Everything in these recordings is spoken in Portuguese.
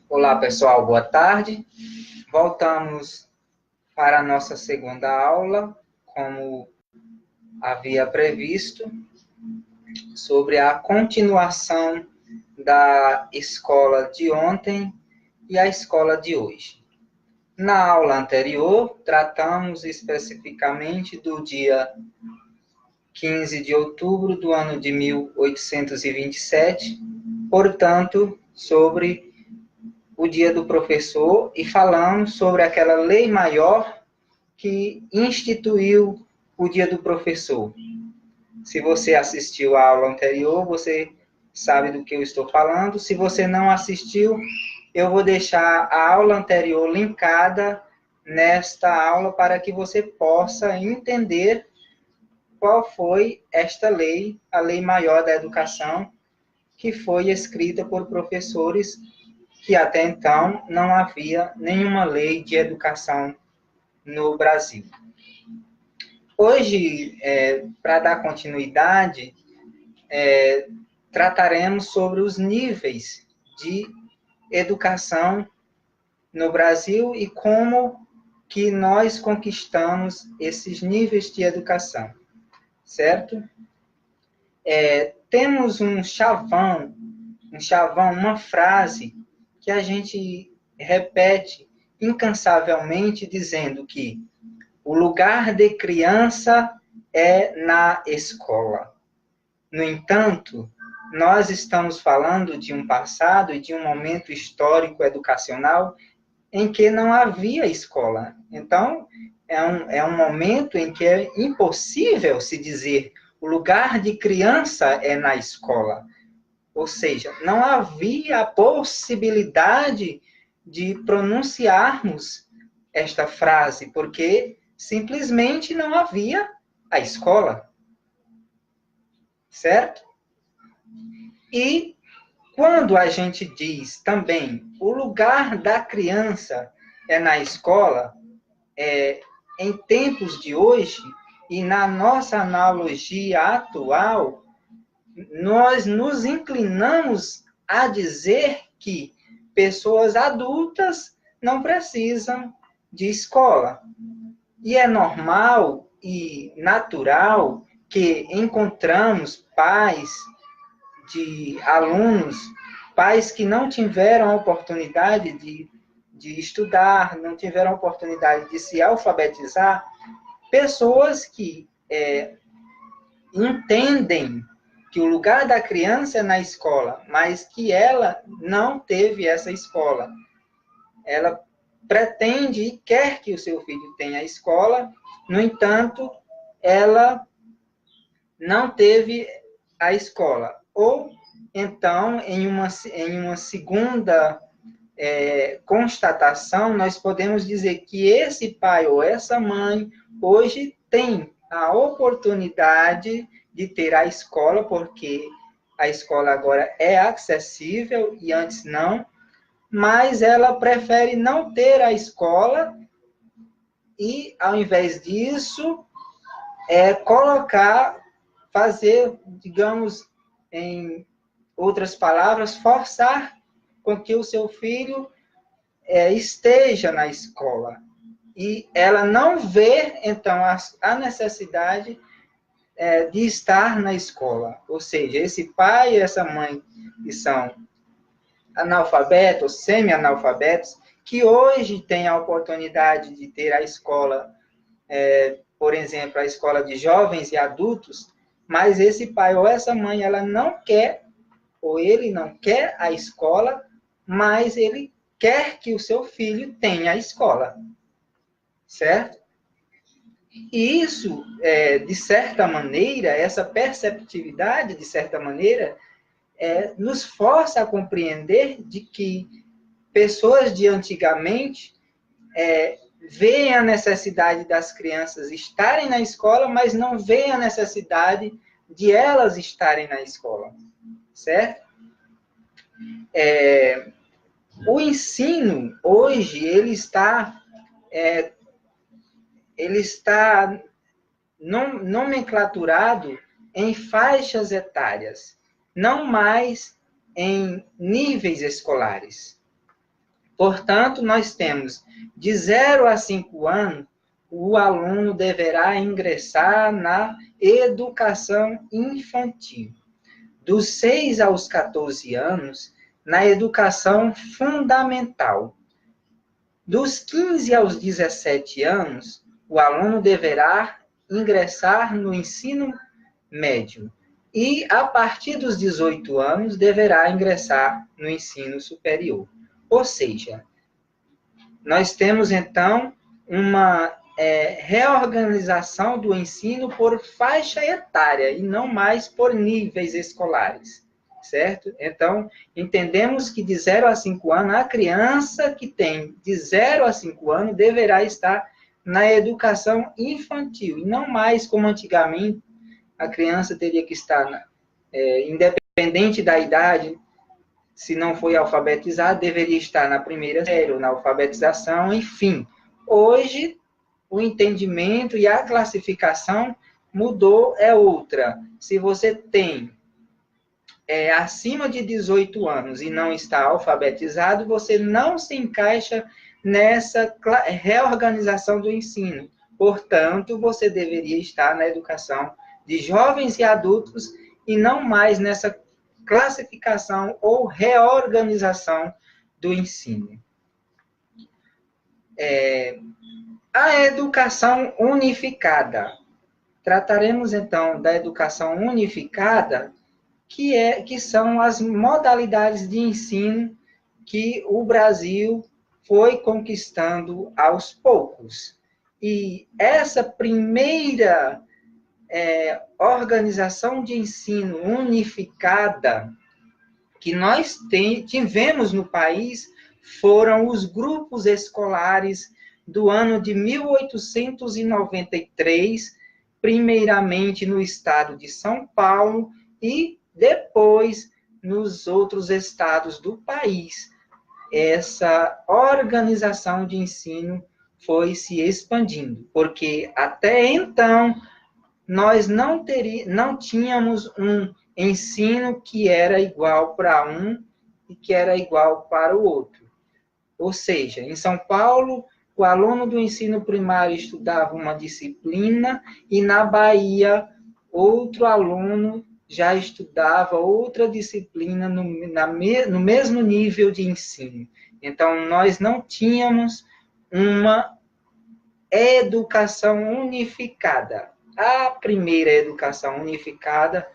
Olá, pessoal, boa tarde. Voltamos para a nossa segunda aula, como havia previsto, sobre a continuação da escola de ontem e a escola de hoje. Na aula anterior, tratamos especificamente do dia 15 de outubro do ano de 1827, portanto, sobre o Dia do Professor, e falamos sobre aquela lei maior que instituiu o Dia do Professor. Se você assistiu à aula anterior, você sabe do que eu estou falando. Se você não assistiu, eu vou deixar a aula anterior linkada nesta aula para que você possa entender qual foi esta lei, a lei maior da educação, que foi escrita por professores que até então não havia nenhuma lei de educação no Brasil. Hoje, para dar continuidade, trataremos sobre os níveis de educação no Brasil e como que nós conquistamos esses níveis de educação, certo? Temos um chavão, uma frase que a gente repete incansavelmente, dizendo que o lugar de criança é na escola. No entanto, nós estamos falando de um passado e de um momento histórico educacional em que não havia escola. Então, é um momento em que é impossível se dizer o lugar de criança é na escola. Ou seja, não havia a possibilidade de pronunciarmos esta frase, porque simplesmente não havia a escola. Certo? E quando a gente diz também o lugar da criança é na escola, em tempos de hoje, e na nossa analogia atual, nós nos inclinamos a dizer que pessoas adultas não precisam de escola. E é normal e natural que encontramos pais de alunos, pais que não tiveram a oportunidade de estudar, não tiveram a oportunidade de se alfabetizar, pessoas que entendem que o lugar da criança é na escola, mas que ela não teve essa escola. Ela pretende e quer que o seu filho tenha escola, no entanto, ela não teve a escola. Ou, então, em uma segunda constatação, nós podemos dizer que esse pai ou essa mãe hoje tem a oportunidade de ter a escola, porque a escola agora é acessível e antes não, mas ela prefere não ter a escola e, ao invés disso, fazer, digamos, em outras palavras, forçar com que o seu filho esteja na escola. E ela não vê, então, a necessidade de estar na escola. Ou seja, esse pai e essa mãe que são analfabetos, semi-analfabetos, que hoje têm a oportunidade de ter a escola, por exemplo, a escola de jovens e adultos, mas esse pai ou essa mãe, ela não quer, ou ele não quer a escola, mas ele quer que o seu filho tenha a escola. Certo? E isso, de certa maneira, essa perceptividade, de certa maneira, nos força a compreender de que pessoas de antigamente veem a necessidade das crianças estarem na escola, mas não veem a necessidade de elas estarem na escola. Certo? O ensino, hoje, ele está nomenclaturado em faixas etárias, não mais em níveis escolares. Portanto, nós temos de 0 a 5 anos, o aluno deverá ingressar na educação infantil. Dos 6 aos 14 anos, na educação fundamental. Dos 15 aos 17 anos, o aluno deverá ingressar no ensino médio. E, a partir dos 18 anos, deverá ingressar no ensino superior. Ou seja, nós temos, então, uma reorganização do ensino por faixa etária e não mais por níveis escolares, certo? Então, entendemos que de 0 a 5 anos, a criança que tem de 0 a 5 anos deverá estar na educação infantil, e não mais como antigamente, a criança teria que estar, independente da idade, se não foi alfabetizado, deveria estar na primeira série, ou na alfabetização, enfim. Hoje, o entendimento e a classificação mudou, é outra. Se você tem acima de 18 anos e não está alfabetizado, você não se encaixa nessa reorganização do ensino. Portanto, você deveria estar na educação de jovens e adultos e não mais nessa classificação ou reorganização do ensino. A educação unificada. Trataremos, então, da educação unificada, que são as modalidades de ensino que o Brasil foi conquistando aos poucos. E essa primeira organização de ensino unificada que nós tivemos no país foram os grupos escolares do ano de 1893, primeiramente no estado de São Paulo e depois nos outros estados do país. Essa organização de ensino foi se expandindo, porque até então nós não tínhamos um ensino que era igual para um e que era igual para o outro. Ou seja, em São Paulo, o aluno do ensino primário estudava uma disciplina e na Bahia, outro aluno já estudava outra disciplina no mesmo nível de ensino. Então, nós não tínhamos uma educação unificada. A primeira educação unificada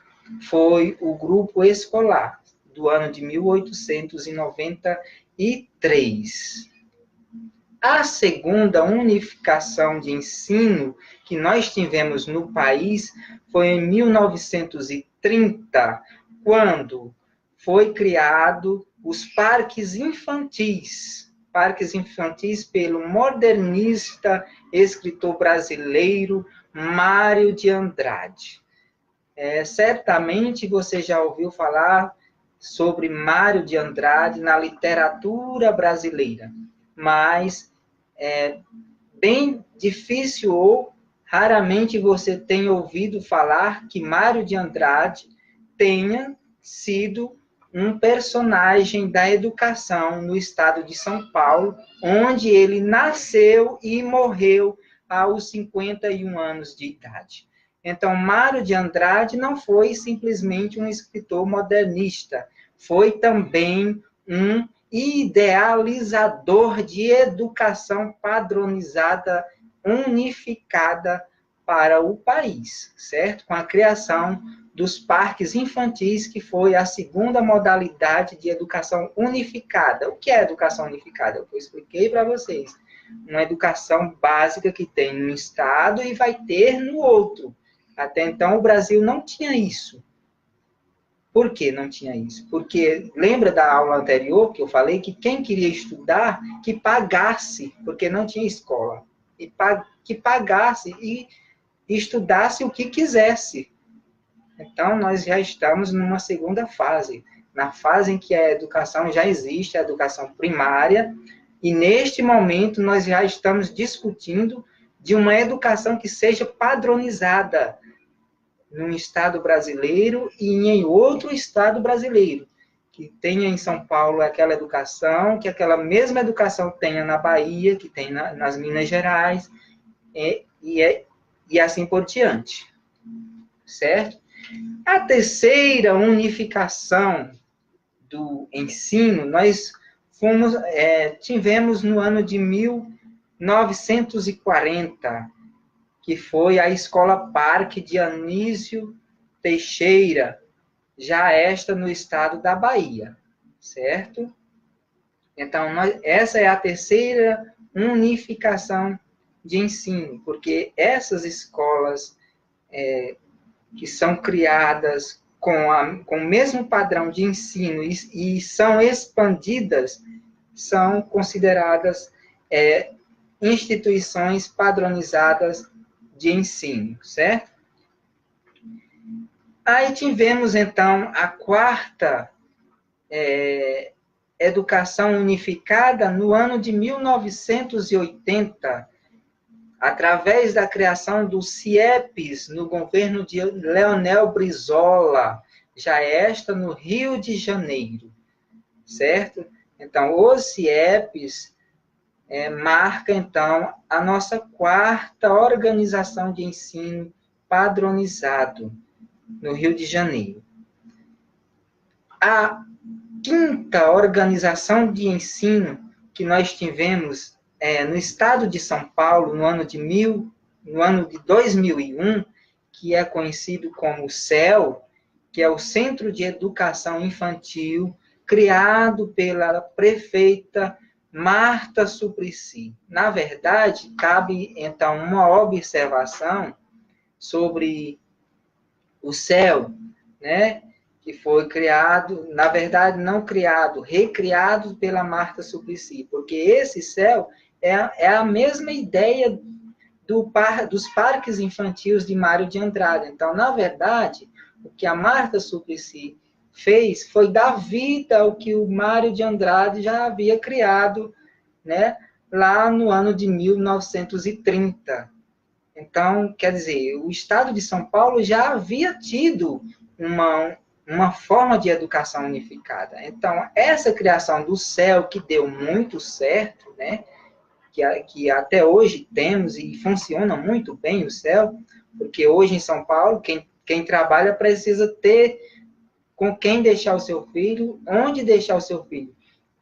foi o grupo escolar, do ano de 1893. A segunda unificação de ensino que nós tivemos no país foi em 1930, quando foi criado os parques infantis pelo modernista escritor brasileiro Mário de Andrade. Certamente você já ouviu falar sobre Mário de Andrade na literatura brasileira, mas é bem difícil ou raramente você tem ouvido falar que Mário de Andrade tenha sido um personagem da educação no estado de São Paulo, onde ele nasceu e morreu aos 51 anos de idade. Então, Mário de Andrade não foi simplesmente um escritor modernista, foi também um idealizador de educação padronizada, unificada para o país, certo? Com a criação dos parques infantis, que foi a segunda modalidade de educação unificada. O que é educação unificada? Eu expliquei para vocês. Uma educação básica que tem no estado e vai ter no outro. Até então, o Brasil não tinha isso. Por que não tinha isso? Porque, lembra da aula anterior que eu falei que quem queria estudar, que pagasse, porque não tinha escola. Que pagasse e estudasse o que quisesse. Então, nós já estamos numa segunda fase, na fase em que a educação já existe, a educação primária, e neste momento nós já estamos discutindo de uma educação que seja padronizada num estado brasileiro e em outro estado brasileiro. que tenha em São Paulo aquela educação, que aquela mesma educação tenha na Bahia, que tem nas Minas Gerais, e assim por diante, certo? A terceira unificação do ensino, nós tivemos no ano de 1940, que foi a Escola Parque de Anísio Teixeira, já esta no estado da Bahia, certo? Então, essa é a terceira unificação de ensino, porque essas escolas que são criadas com o mesmo padrão de ensino e são expandidas, são consideradas instituições padronizadas de ensino, certo? Aí tivemos, então, a quarta educação unificada no ano de 1980, através da criação do CIEPS, no governo de Leonel Brizola, já esta no Rio de Janeiro, certo? Então, o CIEPS marca, então, a nossa quarta organização de ensino padronizado no Rio de Janeiro. A quinta organização de ensino que nós tivemos no estado de São Paulo, no ano de 2001, que é conhecido como CEL, que é o Centro de Educação Infantil, criado pela prefeita Marta Suplicy. Na verdade, cabe, então, uma observação sobre o CEL, né? Que foi criado, na verdade, não criado, recriado pela Marta Suplicy, porque esse CEL é a mesma ideia dos parques infantis de Mário de Andrade. Então, na verdade, o que a Marta Suplicy fez foi dar vida ao que o Mário de Andrade já havia criado, né, lá no ano de 1930. Então, quer dizer, o estado de São Paulo já havia tido uma forma de educação unificada. Então, essa criação do CEL, que deu muito certo, né, que até hoje temos e funciona muito bem o CEL, porque hoje em São Paulo, quem trabalha precisa ter com quem deixar o seu filho, onde deixar o seu filho.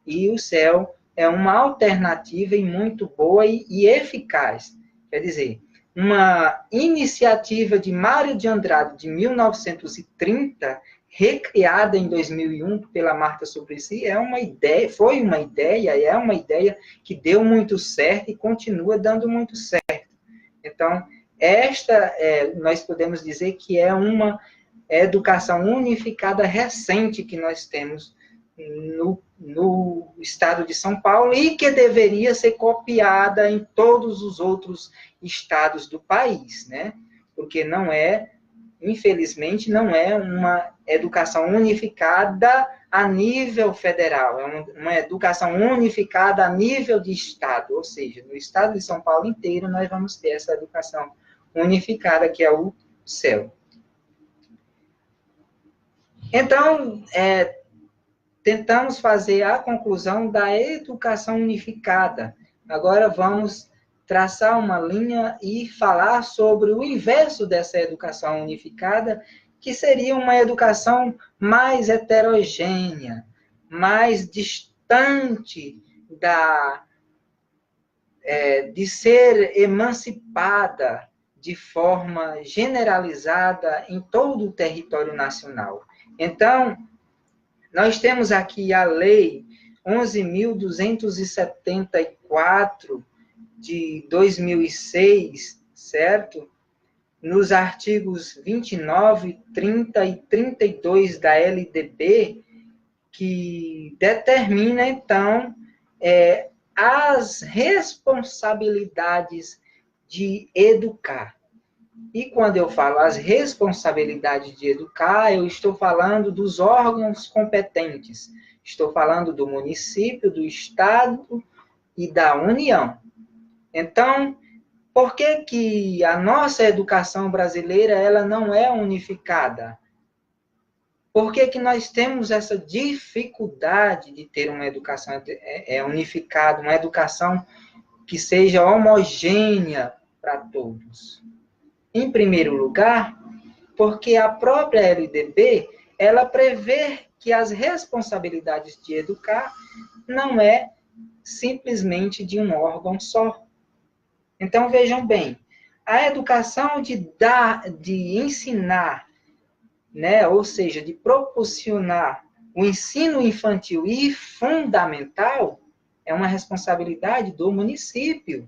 E o CEL é uma alternativa e muito boa e eficaz. Quer dizer, uma iniciativa de Mário de Andrade, de 1930, recriada em 2001 pela Marta Suplicy, foi uma ideia, é uma ideia que deu muito certo e continua dando muito certo. Então, nós podemos dizer que é uma educação unificada recente que nós temos no estado de São Paulo e que deveria ser copiada em todos os outros estados do país, né? Porque infelizmente, não é uma educação unificada a nível federal, é uma educação unificada a nível de estado, ou seja, no estado de São Paulo inteiro nós vamos ter essa educação unificada, que é o CEL. Então, tentamos fazer a conclusão da educação unificada. Agora vamos traçar uma linha e falar sobre o inverso dessa educação unificada, que seria uma educação mais heterogênea, mais distante de ser emancipada de forma generalizada em todo o território nacional. Então, nós temos aqui a Lei 11.274 de 2006, certo? Nos artigos 29, 30 e 32 da LDB, que determina, então, as responsabilidades de educar. E quando eu falo as responsabilidades de educar, eu estou falando dos órgãos competentes. Estou falando do município, do estado e da União. Então, por que a nossa educação brasileira ela não é unificada? Por que que nós temos essa dificuldade de ter uma educação unificada, uma educação que seja homogênea para todos? Em primeiro lugar, porque a própria LDB, ela prevê que as responsabilidades de educar não é simplesmente de um órgão só. Então, vejam bem, a educação de ensinar, né, ou seja, de proporcionar o ensino infantil e fundamental, é uma responsabilidade do município,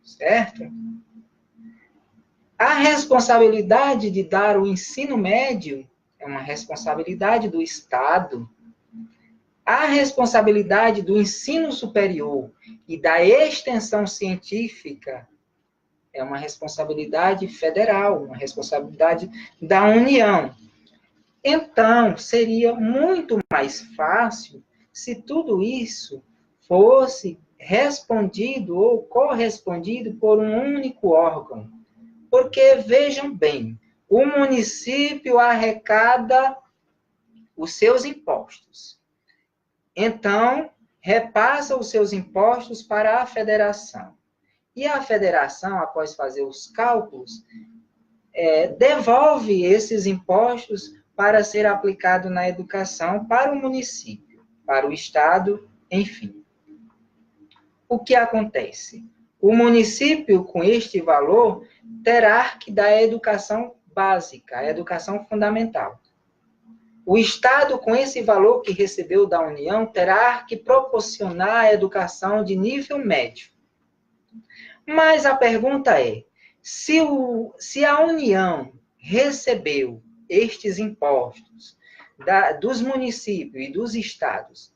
certo? A responsabilidade de dar o ensino médio é uma responsabilidade do Estado. A responsabilidade do ensino superior e da extensão científica é uma responsabilidade federal, uma responsabilidade da União. Então, seria muito mais fácil se tudo isso fosse respondido ou correspondido por um único órgão. Porque, vejam bem, o município arrecada os seus impostos. Então, repassa os seus impostos para a federação. E a federação, após fazer os cálculos, devolve esses impostos para ser aplicado na educação para o município, para o estado, enfim. O que acontece? O município, com este valor, terá que dar a educação básica, a educação fundamental. O Estado, com esse valor que recebeu da União, terá que proporcionar a educação de nível médio. Mas a pergunta é, se a União recebeu estes impostos dos municípios e dos estados,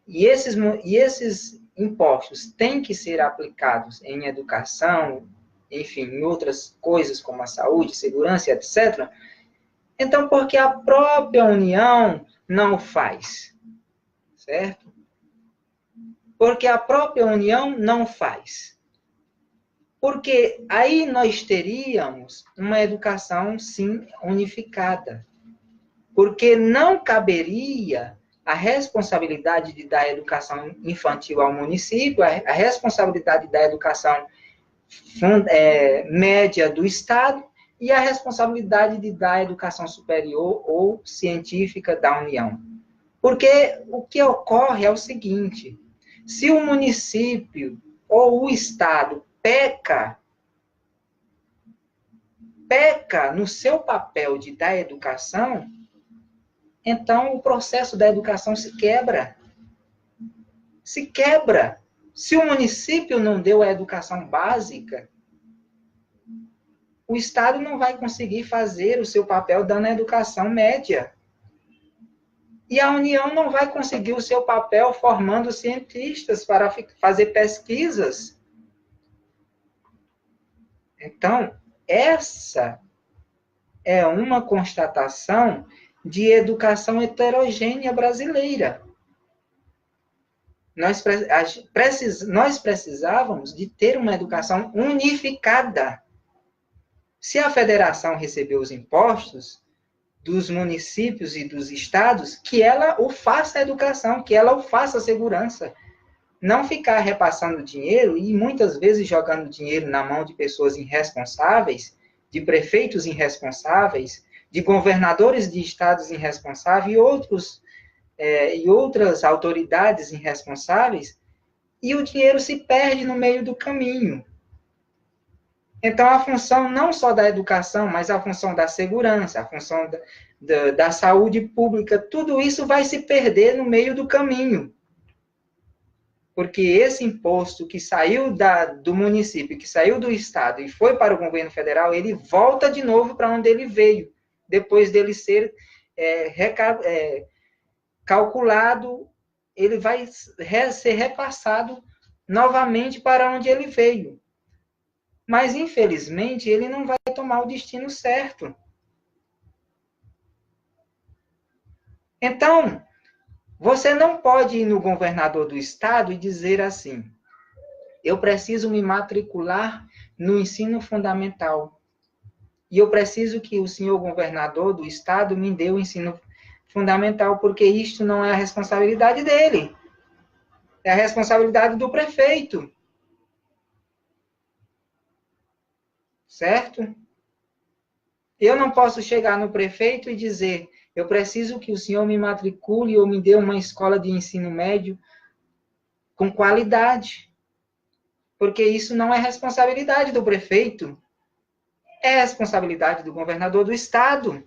e esses impostos têm que ser aplicados em educação, enfim, em outras coisas como a saúde, segurança, etc., então, por que a própria União não o faz? Certo? Porque a própria União não faz. Porque aí nós teríamos uma educação, sim, unificada. Porque não caberia a responsabilidade de dar educação infantil ao município, a responsabilidade da educação média do Estado, e a responsabilidade de dar a educação superior ou científica da União. Porque o que ocorre é o seguinte, se o município ou o Estado peca no seu papel de dar educação, então o processo da educação se quebra. Se quebra. Se o município não deu a educação básica, o Estado não vai conseguir fazer o seu papel dando a educação média. E a União não vai conseguir o seu papel formando cientistas para fazer pesquisas. Então, essa é uma constatação de educação heterogênea brasileira. Nós precisávamos de ter uma educação unificada. Se a federação recebeu os impostos dos municípios e dos estados, que ela o faça a educação, que ela o faça a segurança. Não ficar repassando dinheiro e muitas vezes jogando dinheiro na mão de pessoas irresponsáveis, de prefeitos irresponsáveis, de governadores de estados irresponsáveis e outras autoridades irresponsáveis, e o dinheiro se perde no meio do caminho. Então, a função não só da educação, mas a função da segurança, a função da saúde pública, tudo isso vai se perder no meio do caminho. Porque esse imposto que saiu do município, que saiu do Estado e foi para o governo federal, ele volta de novo para onde ele veio, depois dele ser calculado, ele vai ser repassado novamente para onde ele veio. Mas, infelizmente, ele não vai tomar o destino certo. Então, você não pode ir no governador do estado e dizer assim, eu preciso me matricular no ensino fundamental. E eu preciso que o senhor governador do estado me dê o ensino fundamental, porque isto não é a responsabilidade dele. É a responsabilidade do prefeito. Certo? Eu não posso chegar no prefeito e dizer, eu preciso que o senhor me matricule ou me dê uma escola de ensino médio com qualidade. Porque isso não é responsabilidade do prefeito. É responsabilidade do governador do estado.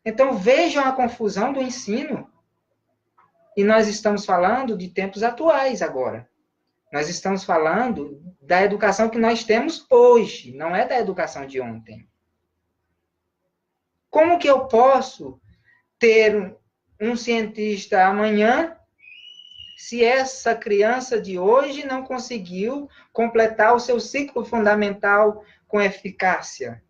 Então vejam a confusão do ensino. E nós estamos falando de tempos atuais agora. Nós estamos falando da educação que nós temos hoje, não é da educação de ontem. Como que eu posso ter um cientista amanhã se essa criança de hoje não conseguiu completar o seu ciclo fundamental com eficácia?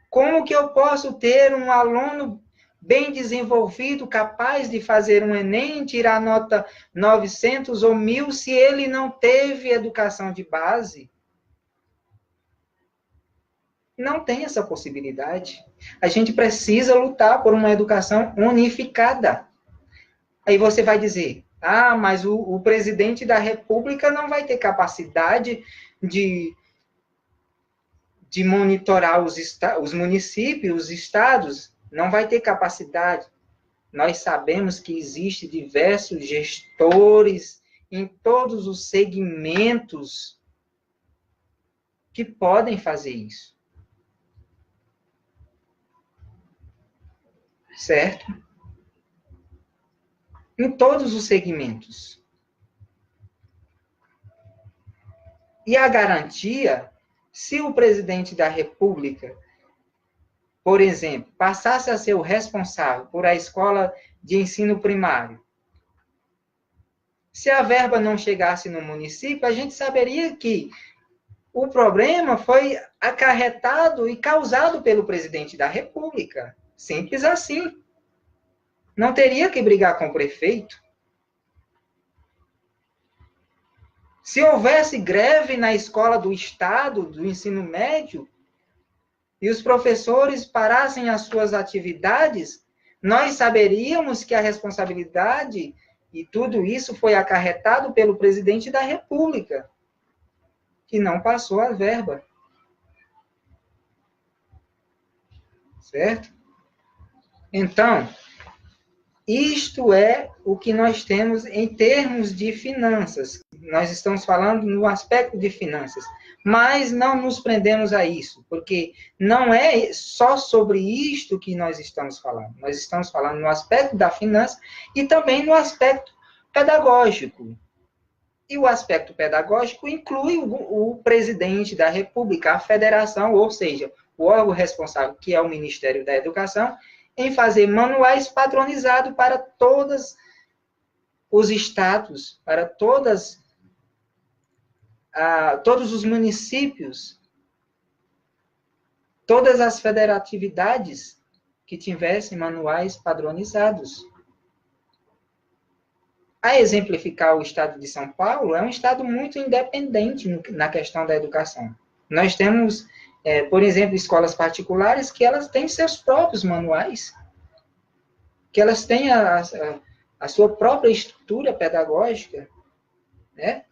Como que eu posso ter um aluno bem desenvolvido, capaz de fazer um Enem, tirar nota 900 ou 1000, se ele não teve educação de base? Não tem essa possibilidade. A gente precisa lutar por uma educação unificada. Aí você vai dizer, mas o presidente da República não vai ter capacidade de monitorar os municípios, os estados, não vai ter capacidade. Nós sabemos que existem diversos gestores em todos os segmentos que podem fazer isso. Certo? Em todos os segmentos. E a garantia, se o presidente da República, por exemplo, passasse a ser o responsável por a escola de ensino primário, se a verba não chegasse no município, a gente saberia que o problema foi acarretado e causado pelo presidente da República. Simples assim. Não teria que brigar com o prefeito. Se houvesse greve na escola do Estado, do ensino médio, e os professores parassem as suas atividades, nós saberíamos que a responsabilidade e tudo isso foi acarretado pelo presidente da República, que não passou a verba. Certo? Então, isto é o que nós temos em termos de finanças. Nós estamos falando no aspecto de finanças, mas não nos prendemos a isso, porque não é só sobre isto que nós estamos falando. Nós estamos falando no aspecto da finança e também no aspecto pedagógico. E o aspecto pedagógico inclui o presidente da República, a federação, ou seja, o órgão responsável, que é o Ministério da Educação, em fazer manuais padronizados para todos os estados, para todos os municípios, todas as federatividades que tivessem manuais padronizados. A exemplificar o estado de São Paulo, é um estado muito independente na questão da educação. Nós temos, por exemplo, escolas particulares que elas têm seus próprios manuais, que elas têm a sua própria estrutura pedagógica, né?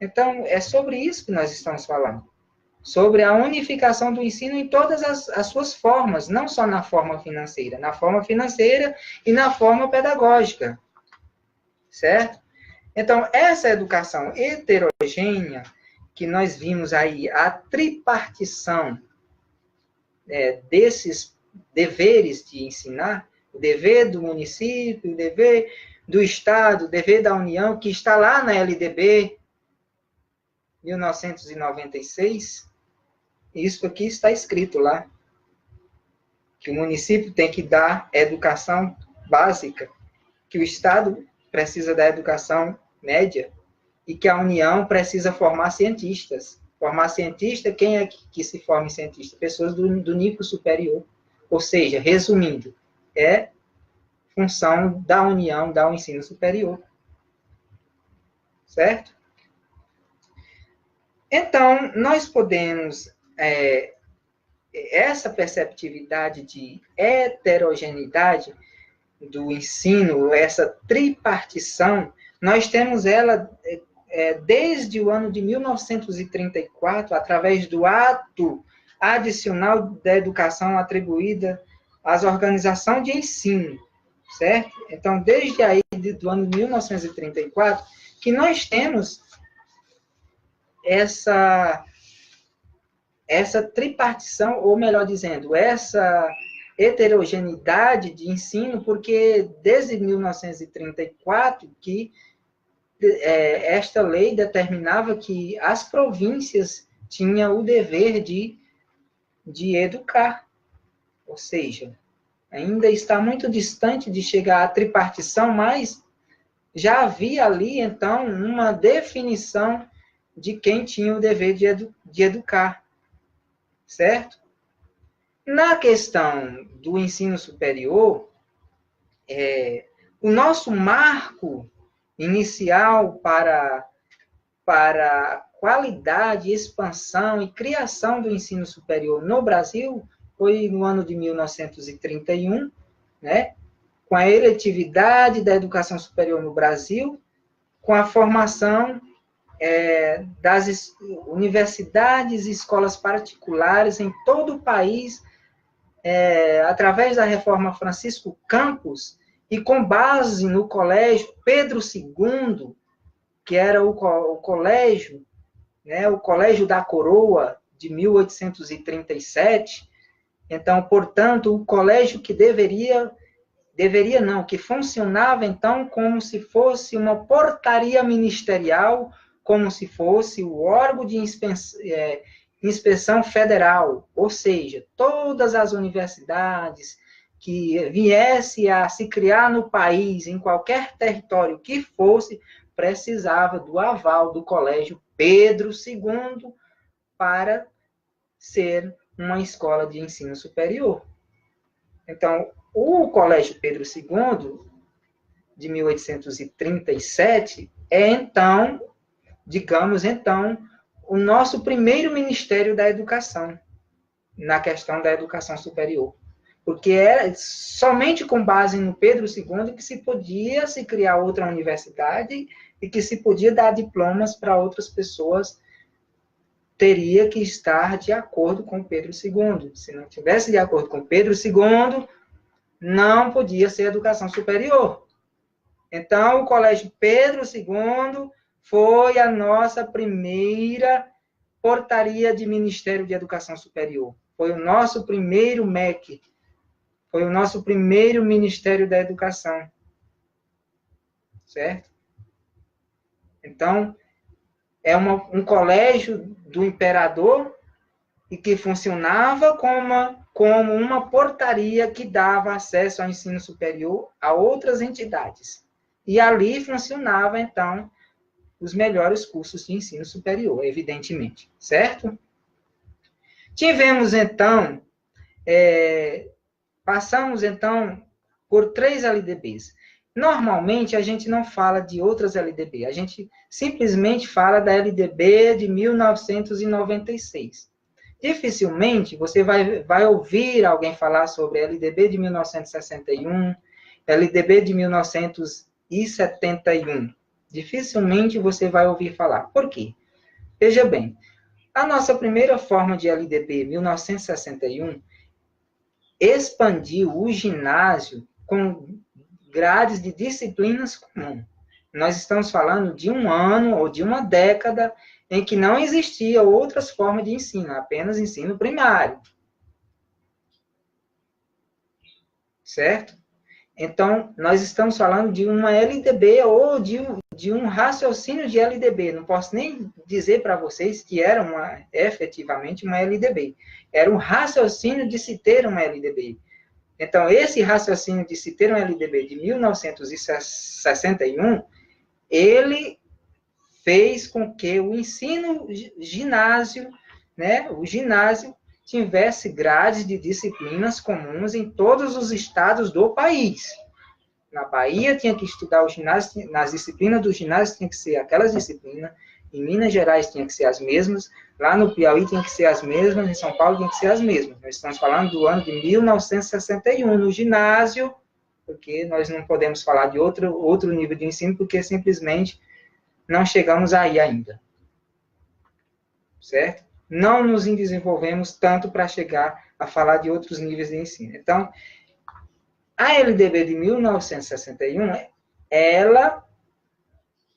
Então, é sobre isso que nós estamos falando. Sobre a unificação do ensino em todas as suas formas, não só na forma financeira e na forma pedagógica. Certo? Então, essa educação heterogênea, que nós vimos aí, a tripartição desses deveres de ensinar, o dever do município, o dever do Estado, o dever da União, que está lá na LDB 1996, isso aqui está escrito lá, que o município tem que dar educação básica, que o Estado precisa da educação média e que a União precisa formar cientistas. Formar cientista, quem é que se forma em cientista? Pessoas do nível superior. Ou seja, resumindo, é função da União dar o ensino superior. Certo? Então, nós podemos essa perceptividade de heterogeneidade do ensino, essa tripartição, nós temos ela desde o ano de 1934, através do ato adicional da educação atribuída às organizações de ensino, certo? Então, desde aí, do ano de 1934, que nós temos essa tripartição, ou melhor dizendo, essa heterogeneidade de ensino, porque desde 1934 que esta lei determinava que as províncias tinham o dever de educar, ou seja, ainda está muito distante de chegar à tripartição, mas já havia ali, então, uma definição de quem tinha o dever de educar, certo? Na questão do ensino superior, o nosso marco inicial para qualidade, expansão e criação do ensino superior no Brasil foi no ano de 1931, né? Com a eletividade da educação superior no Brasil, com a formação das universidades e escolas particulares em todo o país, através da reforma Francisco Campos, e com base no colégio Pedro II, que era o colégio, né, o Colégio da Coroa, de 1837. Então, portanto, o colégio que que funcionava, então, como se fosse uma portaria ministerial, como se fosse o órgão de inspeção federal, ou seja, todas as universidades que viesse a se criar no país, em qualquer território que fosse, precisava do aval do Colégio Pedro II para ser uma escola de ensino superior. Então, o Colégio Pedro II, de 1837, então, digamos, o nosso primeiro Ministério da Educação, na questão da educação superior. Porque era somente com base no Pedro II que se podia se criar outra universidade e que se podia dar diplomas para outras pessoas. Teria que estar de acordo com Pedro II. Se não tivesse de acordo com Pedro II, não podia ser educação superior. Então, o Colégio Pedro II foi a nossa primeira portaria de Ministério de Educação Superior. Foi o nosso primeiro MEC. Foi o nosso primeiro Ministério da Educação. Certo? Então, é um colégio do imperador e que funcionava como uma portaria que dava acesso ao ensino superior a outras entidades. E ali funcionava, então, os melhores cursos de ensino superior, evidentemente. Certo? Tivemos, então, passamos, então, por 3 LDBs. Normalmente, a gente não fala de outras LDB, a gente simplesmente fala da LDB de 1996. Dificilmente você vai ouvir alguém falar sobre a LDB de 1961, LDB de 1971. Dificilmente você vai ouvir falar. Por quê? Veja bem, a nossa primeira forma de LDB, 1961, expandiu o ginásio com grades de disciplinas comuns. Nós estamos falando de um ano ou de uma década em que não existia outras formas de ensino, apenas ensino primário. Certo? Então, nós estamos falando de uma LDB ou de um raciocínio de LDB. Não posso nem dizer para vocês que era efetivamente uma LDB. Era um raciocínio de se ter uma LDB. Então, esse raciocínio de se ter um LDB de 1961, ele fez com que o ensino ginásio, né, o ginásio, tivesse grades de disciplinas comuns em todos os estados do país. Na Bahia tinha que estudar o ginásio, nas disciplinas do ginásio tinha que ser aquelas disciplinas, Em Minas Gerais tinha que ser as mesmas, lá no Piauí tinha que ser as mesmas, em São Paulo tinha que ser as mesmas. Nós estamos falando do ano de 1961, no ginásio, porque nós não podemos falar de outro nível de ensino, porque simplesmente não chegamos aí ainda. Certo? Não nos desenvolvemos tanto para chegar a falar de outros níveis de ensino. Então, a LDB de 1961, ela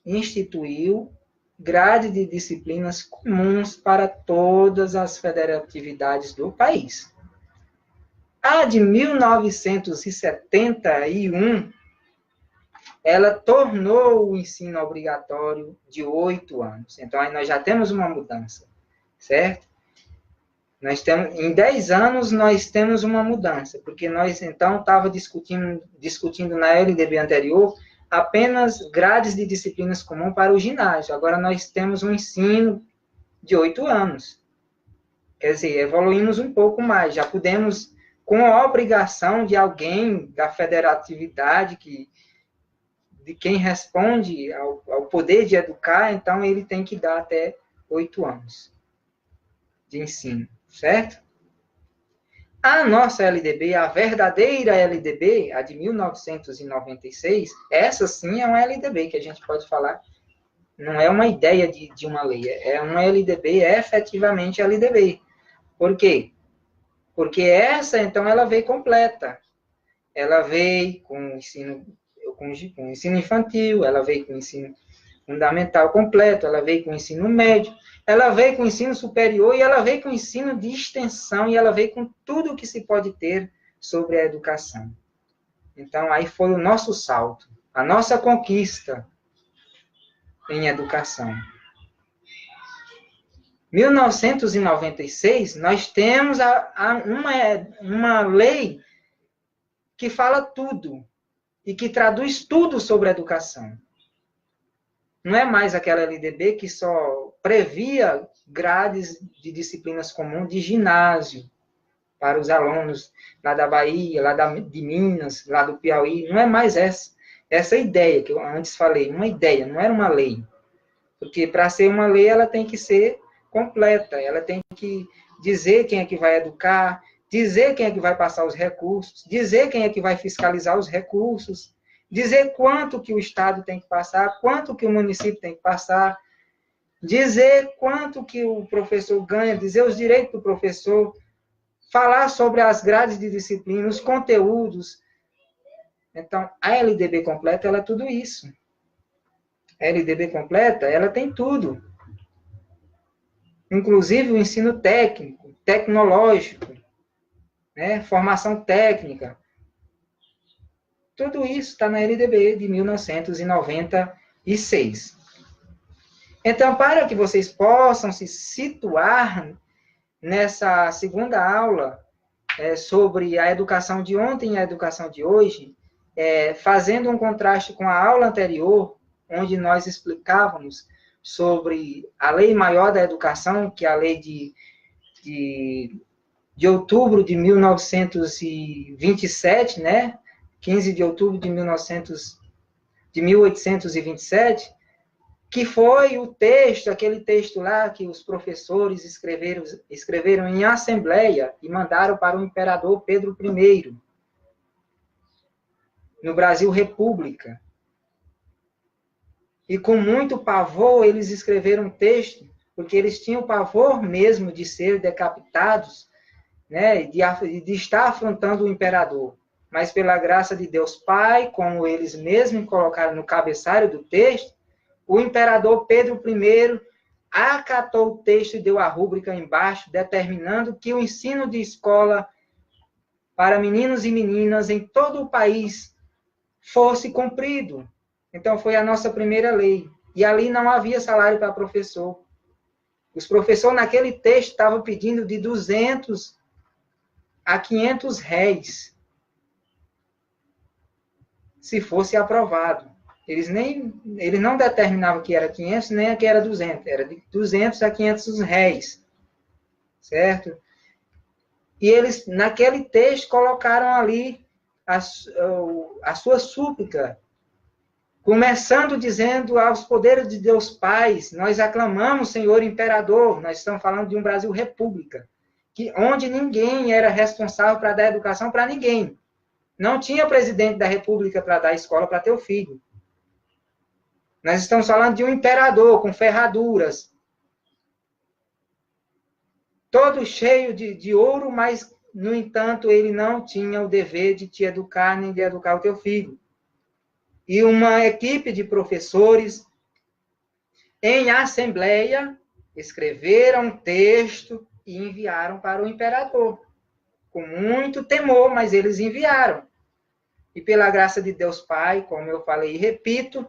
instituiu grade de disciplinas comuns para todas as federatividades do país. A de 1971, ela tornou o ensino obrigatório de 8 anos. Então, aí nós já temos uma mudança, certo? Em 10 anos, nós temos uma mudança, porque nós, então, estávamos discutindo na LDB anterior apenas grades de disciplinas comuns para o ginásio. Agora, nós temos um ensino de 8 anos. Quer dizer, evoluímos um pouco mais. Já podemos, com a obrigação de alguém da federatividade, de quem responde ao poder de educar, então ele tem que dar até 8 anos de ensino, certo? A nossa LDB, a verdadeira LDB, a de 1996, essa sim é uma LDB que a gente pode falar, não é uma ideia de uma lei, é uma LDB, é efetivamente LDB. Por quê? Porque essa, então, ela veio completa. Ela veio com ensino infantil, ela veio com ensino fundamental completo, ela veio com ensino médio, ela veio com ensino superior e ela veio com ensino de extensão e ela veio com tudo o que se pode ter sobre a educação. Então, aí foi o nosso salto, a nossa conquista em educação. 1996, nós temos uma lei que fala tudo e que traduz tudo sobre a educação. Não é mais aquela LDB que só previa grades de disciplinas comuns de ginásio para os alunos lá da Bahia, lá de Minas, lá do Piauí. Não é mais essa ideia que eu antes falei, uma ideia, não era uma lei. Porque para ser uma lei, ela tem que ser completa, ela tem que dizer quem é que vai educar, dizer quem é que vai passar os recursos, dizer quem é que vai fiscalizar os recursos, dizer quanto que o Estado tem que passar, quanto que o município tem que passar, dizer quanto que o professor ganha, dizer os direitos do professor, falar sobre as grades de disciplina, os conteúdos. Então, a LDB completa, ela é tudo isso. A LDB completa, ela tem tudo. Inclusive o ensino técnico, tecnológico, né? Formação técnica. Tudo isso está na LDB de 1996. Então, para que vocês possam se situar nessa segunda aula sobre a educação de ontem e a educação de hoje, fazendo um contraste com a aula anterior, onde nós explicávamos sobre a Lei Maior da Educação, que é a lei de outubro de 1927, né? 15 de outubro de 1827, que foi o texto, aquele texto lá que os professores escreveram em assembleia e mandaram para o imperador Pedro I, no Brasil República. E com muito pavor eles escreveram um texto, porque eles tinham pavor mesmo de ser decapitados, né, de estar afrontando o imperador. Mas pela graça de Deus Pai, como eles mesmos colocaram no cabeçalho do texto, o imperador Pedro I acatou o texto e deu a rúbrica embaixo, determinando que o ensino de escola para meninos e meninas em todo o país fosse cumprido. Então, foi a nossa primeira lei. E ali não havia salário para professor. Os professores, naquele texto, estavam pedindo de 200 a 500 réis, se fosse aprovado. Eles não determinavam que era 500, nem que era 200. Era de 200 a 500 réis. Certo? E eles, naquele texto, colocaram ali a sua súplica Começando dizendo aos poderes de Deus Pai, nós aclamamos, Senhor Imperador, nós estamos falando de um Brasil república, onde ninguém era responsável para dar educação para ninguém. Não tinha presidente da república para dar escola para teu filho. Nós estamos falando de um imperador com ferraduras, todo cheio de ouro, mas, no entanto, ele não tinha o dever de te educar nem de educar o teu filho. E uma equipe de professores, em assembleia, escreveram um texto e enviaram para o imperador. Com muito temor, mas eles enviaram. E pela graça de Deus Pai, como eu falei e repito,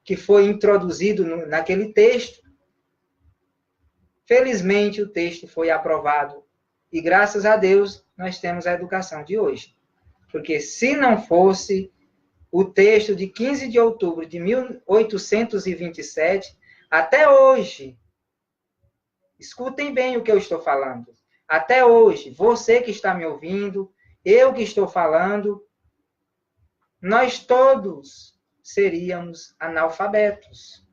que foi introduzido naquele texto, felizmente o texto foi aprovado. E graças a Deus, nós temos a educação de hoje. Porque se não fosse o texto de 15 de outubro de 1827, até hoje, escutem bem o que eu estou falando, até hoje, você que está me ouvindo, eu que estou falando, nós todos seríamos analfabetos.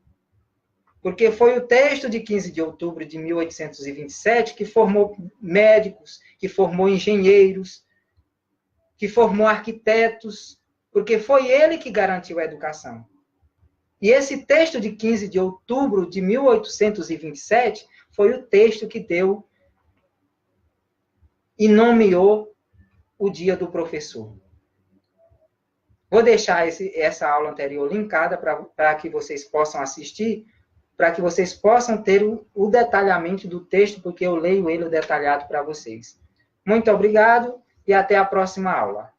Porque foi o texto de 15 de outubro de 1827 que formou médicos, que formou engenheiros, que formou arquitetos, porque foi ele que garantiu a educação. E esse texto de 15 de outubro de 1827 foi o texto que deu e nomeou o Dia do Professor. Vou deixar essa aula anterior linkada para que vocês possam assistir, para que vocês possam ter o detalhamento do texto, porque eu leio ele detalhado para vocês. Muito obrigado e até a próxima aula.